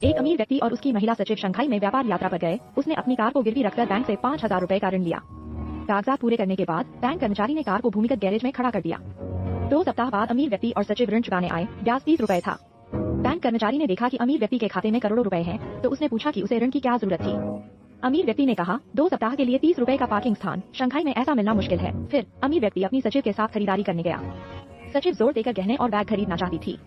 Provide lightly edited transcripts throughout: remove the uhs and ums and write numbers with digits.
एक अमीर व्यक्ति और उसकी महिला सचिव शंघाई में व्यापार यात्रा पर गए। उसने अपनी कार को गिरवी रखकर बैंक से 5,000 रुपए का ऋण लिया। कागजात पूरे करने के बाद बैंक कर्मचारी ने कार को भूमिगत गैरेज में खड़ा कर दिया। 2 सप्ताह बाद अमीर व्यक्ति और सचिव ऋण चुकाने आए। ब्याज 30 रुपए था। बैंक कर्मचारी ने देखा कि अमीर व्यक्ति के खाते में करोड़ों रुपए हैं, तो उसने पूछा कि उसे ऋण की क्या जरूरत थी। अमीर व्यक्ति ने कहा, 2 सप्ताह के लिए 30 रुपए का पार्किंग स्थान शंघाई में ऐसा मिलना मुश्किल है। फिर अमीर व्यक्ति अपनी सचिव के साथ खरीदारी करने गया। सचिव जोर देकर गहने और बैग खरीदना चाहती थी।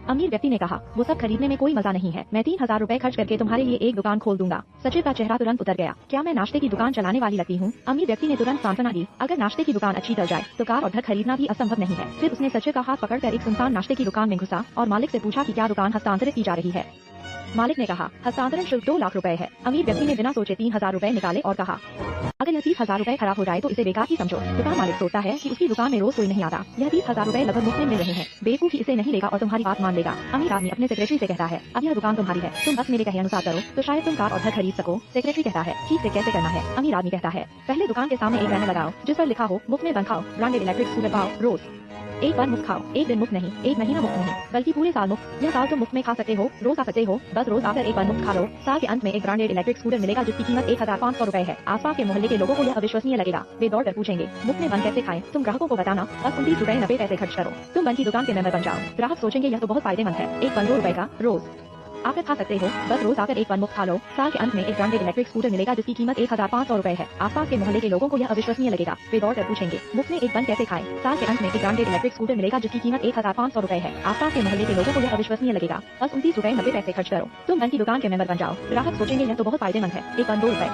अमीर व्यक्ति ने कहा, वो सब खरीदने में कोई मजा नहीं है, मैं 3,000 रुपए खर्च करके तुम्हारे लिए एक दुकान खोल दूंगा। सचिव का चेहरा तुरंत उतर गया। क्या मैं नाश्ते की दुकान चलाने वाली लगती हूँ? अमीर व्यक्ति ने तुरंत सांत्वना दी, अगर नाश्ते की दुकान अच्छी चल जाए तो कार और घर खरीदना भी असंभव नहीं है। फिर उसने सचिव का हाथ पकड़कर एक सुनसान नाश्ते की दुकान में घुसा और मालिक से पूछा कि क्या दुकान हस्तांतरित की जा रही है। मालिक ने कहा, हस्तांतरण शुल्क 2 लाख रुपए है। अमीर व्यक्ति ने बिना सोचे 3,000 रुपए निकाले और कहा, अगर यह 30,000 रुपए खराब हो जाए तो इसे बेकार ही समझो। दुकान मालिक सोचता है कि उसकी दुकान में रोज कोई नहीं आता, यह 30,000 रुपए लगभग मुफ्त में मिल रहे हैं, बेवकूफ इसे नहीं लेगा और तुम्हारी बात मान लेगा। अमीर आदमी अपने सेक्रेटरी से कहता है, अब यह दुकान तुम्हारी है, तुम बस मेरे कहे अनुसार करो तो शायद तुम कार और घर खरीद सको। सेक्रेटरी कहता है, ठीक से कैसे करना है? अमीर आदमी कहता है, पहले दुकान के सामने एक बैनर लगाओ जिस पर लिखा हो, मुफ्त में बन खाओ, ब्रांडेड इलेक्ट्रिक स्कूटर पाओ रोज। एक बार मुफ्त खाओ, एक दिन मुफ्त नहीं, एक महीना मुफ्त नहीं, बल्कि पूरे साल मुफ्त। यह साल तुम मुफ्त में खा सकते हो, रोज आ सकते हो, बस रोज आकर एक बार मुफ्त खा लो। साल के अंत में एक ब्रांडेड इलेक्ट्रिक स्कूटर मिलेगा जिसकी कीमत 1,500 रुपए है। आसपास के मोहल्ले के लोगों को यह अविश्वसनीय लगेगा। वे दौड़ कर पूछेंगे, मुफ्त में बन कैसे खाएं? तुम ग्राहकों को बताना, बस 29 रुपए 90 पैसे खर्च करो, तुम बन की दुकान के मेंबर बन जाओ। ग्राहक सोचेंगे यह तो बहुत फायदेमंद है, एक बन 2 रुपए का रोज आकर खा सकते हो, बस रोज आकर एक बार मुफ्त खा लो। साल के अंत में एक ब्रांडेड इलेक्ट्रिक स्कूटर मिलेगा जिसकी कीमत 1,500 रुपए है। आसपास के मोहल्ले के लोगों को यह अविश्वसनीय लगेगा। वे दौड़ कर पूछेंगे, मुफ्त में एक बन कैसे खाएं? साल के अंत में एक ब्रांडेड इलेक्ट्रिक स्कूटर मिलेगा जिसकी कीमत 1,500 रुपए है। आसपास के मोहल्ले के लोगों को यह अविश्वसनीय लगेगा। बस 29 रुपए 90 पैसे खर्च करो, तुम बन की दुकान के मेंबर बन जाओ। ग्राहक सोचेंगे यह तो बहुत फायदेमंद है, एक बन 2 रुपए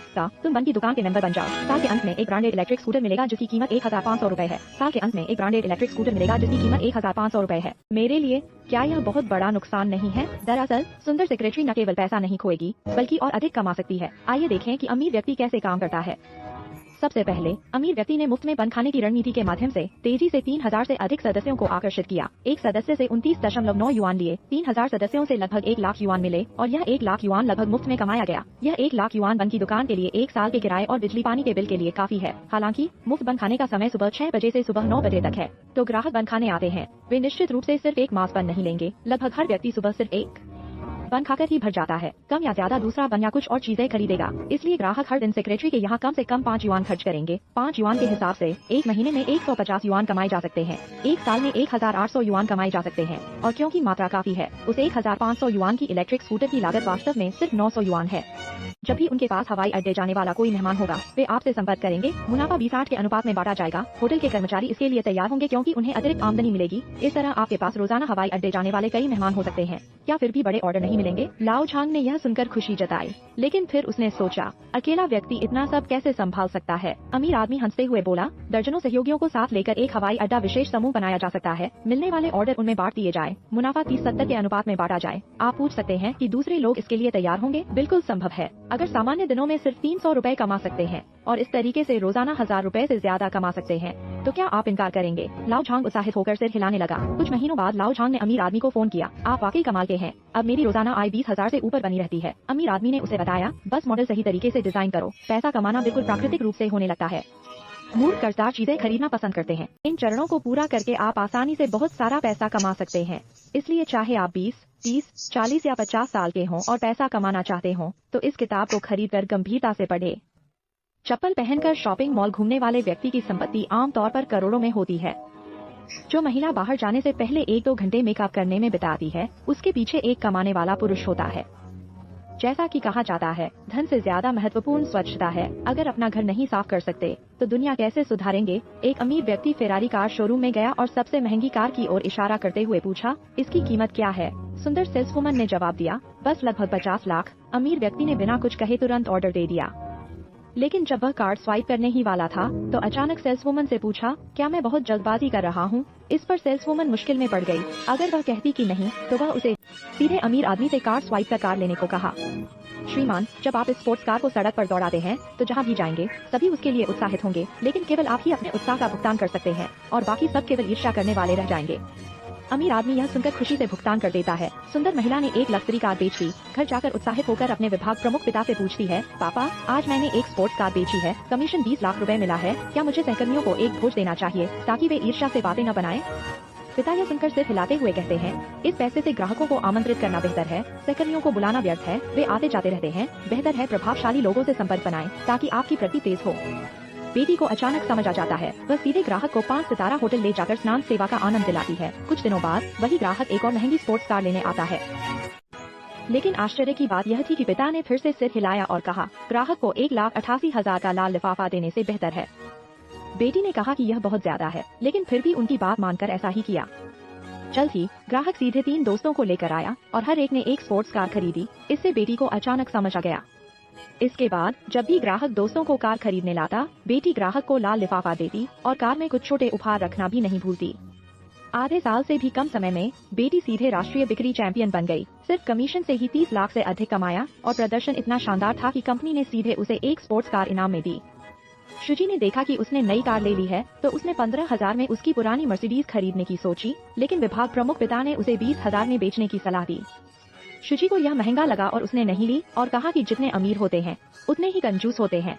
का, तुम बन की दुकान के मेंबर बन जाओ। साल के अंत में एक ब्रांडेड इलेक्ट्रिक स्कूटर मिलेगा जिसकी कीमत 1,500 रुपए है। साल के अंत में एक ब्रांडेड इलेक्ट्रिक स्कूटर मिलेगा जिसकी कीमत 1,500 रुपए है। मेरे लिए क्या यह बहुत बड़ा नुकसान नहीं है? दरअसल सुंदर सेक्रेटरी न केवल पैसा नहीं खोएगी बल्कि और अधिक कमा सकती है। आइए देखें कि अमीर व्यक्ति कैसे काम करता है। सबसे पहले अमीर व्यक्ति ने मुफ्त में बन खाने की रणनीति के माध्यम से तेजी से 3,000 से अधिक सदस्यों को आकर्षित किया। एक सदस्य से 29.9 युआन लिए, 3,000 सदस्यों से लगभग 1 लाख युआन मिले और यह 1 लाख युआन लगभग मुफ्त में कमाया गया। यह 1 लाख युआन बन की दुकान के लिए 1 साल के किराए और बिजली पानी के बिल के लिए काफी है। हालांकि मुफ्त बन खाने का समय सुबह 6 बजे से सुबह 9 बजे तक है, तो ग्राहक बन खाने आते हैं। वे निश्चित रूप से सिर्फ एक मांस बन नहीं लेंगे, लगभग हर व्यक्ति सुबह सिर्फ एक बन खाकर ही भर जाता है। कम या ज्यादा दूसरा बन या कुछ और चीजें खरीदेगा। इसलिए ग्राहक हर दिन सेक्रेटरी के यहाँ कम से कम 5 युआन खर्च करेंगे। 5 युआन के हिसाब से एक महीने में 150 युआन कमाए जा सकते हैं। एक साल में 1,800 युआन कमाए जा सकते हैं। और क्योंकि मात्रा काफी है, उस 1,500 युआन की इलेक्ट्रिक स्कूटर की लागत वास्तव में सिर्फ 900 युआन है। जब भी उनके पास हवाई अड्डे जाने वाला कोई मेहमान होगा, वे आपसे संपर्क करेंगे। मुनाफा 20-60 के अनुपात में बांटा जाएगा। होटल के कर्मचारी इसके लिए तैयार होंगे क्योंकि उन्हें अतिरिक्त आमदनी मिलेगी। इस तरह आपके पास रोजाना हवाई अड्डे जाने वाले कई मेहमान हो सकते हैं। क्या फिर भी बड़े ऑर्डर नहीं मिलेंगे? लाओ झांग ने यह सुनकर खुशी जताई, लेकिन फिर उसने सोचा, अकेला व्यक्ति इतना सब कैसे संभाल सकता है? अमीर आदमी हंसते हुए बोला, दर्जनों सहयोगियों को साथ लेकर एक हवाई अड्डा विशेष समूह बनाया जा सकता है। मिलने वाले ऑर्डर उनमें बांट दिए जाए, मुनाफा 30-70 के अनुपात में बांटा जाए। आप पूछ सकते हैं कि दूसरे लोग इसके लिए तैयार होंगे? बिल्कुल संभव है। अगर सामान्य दिनों में सिर्फ 300 रुपए कमा सकते हैं और इस तरीके से रोजाना 1,000 रुपए से ज्यादा कमा सकते हैं, तो क्या आप इनकार करेंगे? लाओ झांग उत्साहित होकर सिर हिलाने लगा। कुछ महीनों बाद लाओ झांग ने अमीर आदमी को फोन किया, आप वाकई कमाल के हैं, अब मेरी रोजाना आय 20,000 से ऊपर बनी रहती है। अमीर आदमी ने उसे बताया, बस मॉडल सही तरीके से डिजाइन करो, पैसा कमाना बिल्कुल प्राकृतिक रूप से होने लगता है। मूर्ख कर्जदार चीजें खरीदना पसंद करते हैं। इन चरणों को पूरा करके आप आसानी से बहुत सारा पैसा कमा सकते हैं। इसलिए चाहे आप 20, 30, 40 या 50 साल के हों और पैसा कमाना चाहते हों, तो इस किताब को खरीदकर गंभीरता से पढ़ें। चप्पल पहनकर शॉपिंग मॉल घूमने वाले व्यक्ति की संपत्ति आमतौर पर करोड़ों में होती है। जो महिला बाहर जाने से पहले 1-2 घंटे मेकअप करने में बिताती है, उसके पीछे एक कमाने वाला पुरुष होता है। जैसा कि कहा जाता है, धन से ज्यादा महत्वपूर्ण स्वच्छता है। अगर अपना घर नहीं साफ कर सकते तो दुनिया कैसे सुधारेंगे? एक अमीर व्यक्ति फेरारी कार शोरूम में गया और सबसे महंगी कार की ओर इशारा करते हुए पूछा, इसकी कीमत क्या है? सुंदर सेल्सवुमन ने जवाब दिया, बस लगभग 50 लाख। अमीर व्यक्ति ने बिना कुछ कहे तुरंत ऑर्डर दे दिया। लेकिन जब वह कार्ड स्वाइप करने ही वाला था तो अचानक सेल्सवुमन से पूछा, क्या मैं बहुत जल्दबाजी कर रहा हूँ? इस पर सेल्सवुमन मुश्किल में पड़ गई। अगर वह कहती कि नहीं, तो वह उसे सीधे अमीर आदमी से कार्ड स्वाइप कर कार लेने को कहा। श्रीमान, जब आप इस स्पोर्ट्स कार को सड़क पर दौड़ाते हैं तो जहाँ भी जाएंगे सभी उसके लिए उत्साहित होंगे, लेकिन केवल आप ही अपने उत्साह का भुगतान कर सकते हैं और बाकी सब केवल ईर्ष्या करने वाले रह जाएंगे। अमीर आदमी यह सुनकर खुशी से भुगतान कर देता है। सुंदर महिला ने एक लग्जरी कार बेच दी। घर जाकर उत्साहित होकर अपने विभाग प्रमुख पिता से पूछती है, पापा, आज मैंने एक स्पोर्ट्स कार बेची है, कमीशन 20 लाख रुपए मिला है, क्या मुझे सहकर्मियों को एक भोज देना चाहिए ताकि वे ईर्ष्या से बातें न बनाएं? पिता यह सुनकर सिर हिलाते हुए कहते हैं, इस पैसे से ग्राहकों को आमंत्रित करना बेहतर है, सहकर्मियों को बुलाना व्यर्थ है, वे आते जाते रहते हैं, बेहतर है प्रभावशाली लोगों से संपर्क बनाएं ताकि आपकी प्रगति तेज हो। बेटी को अचानक समझ आ जाता है, वह सीधे ग्राहक को 5 सितारा होटल ले जाकर स्नान सेवा का आनंद दिलाती है। कुछ दिनों बाद वही ग्राहक एक और महंगी स्पोर्ट्स कार लेने आता है। लेकिन आश्चर्य की बात यह थी कि पिता ने फिर से सिर हिलाया और कहा, ग्राहक को 1,88,000 का लाल लिफाफा देने से बेहतर है। बेटी ने कहा कि यह बहुत ज्यादा है, लेकिन फिर भी उनकी बात मानकर ऐसा ही किया। जल्द ही ग्राहक सीधे 3 दोस्तों को लेकर आया और हर एक ने एक स्पोर्ट्स कार खरीदी। इससे बेटी को अचानक समझ आ गया। इसके बाद जब भी ग्राहक दोस्तों को कार खरीदने लाता, बेटी ग्राहक को लाल लिफाफा देती और कार में कुछ छोटे उपहार रखना भी नहीं भूलती। आधे साल से भी कम समय में बेटी सीधे राष्ट्रीय बिक्री चैंपियन बन गई। सिर्फ कमीशन से ही 30 लाख से अधिक कमाया और प्रदर्शन इतना शानदार था कि कंपनी ने सीधे उसे एक स्पोर्ट्स कार इनाम में दी। शुची ने देखा कि उसने नई कार ले ली है, तो उसने 15,000 में उसकी पुरानी मर्सिडीज खरीदने की सोची, लेकिन विभाग प्रमुख पिता ने उसे 20,000 में बेचने की सलाह दी। शुची को यह महंगा लगा और उसने नहीं ली और कहा कि जितने अमीर होते हैं उतने ही कंजूस होते हैं।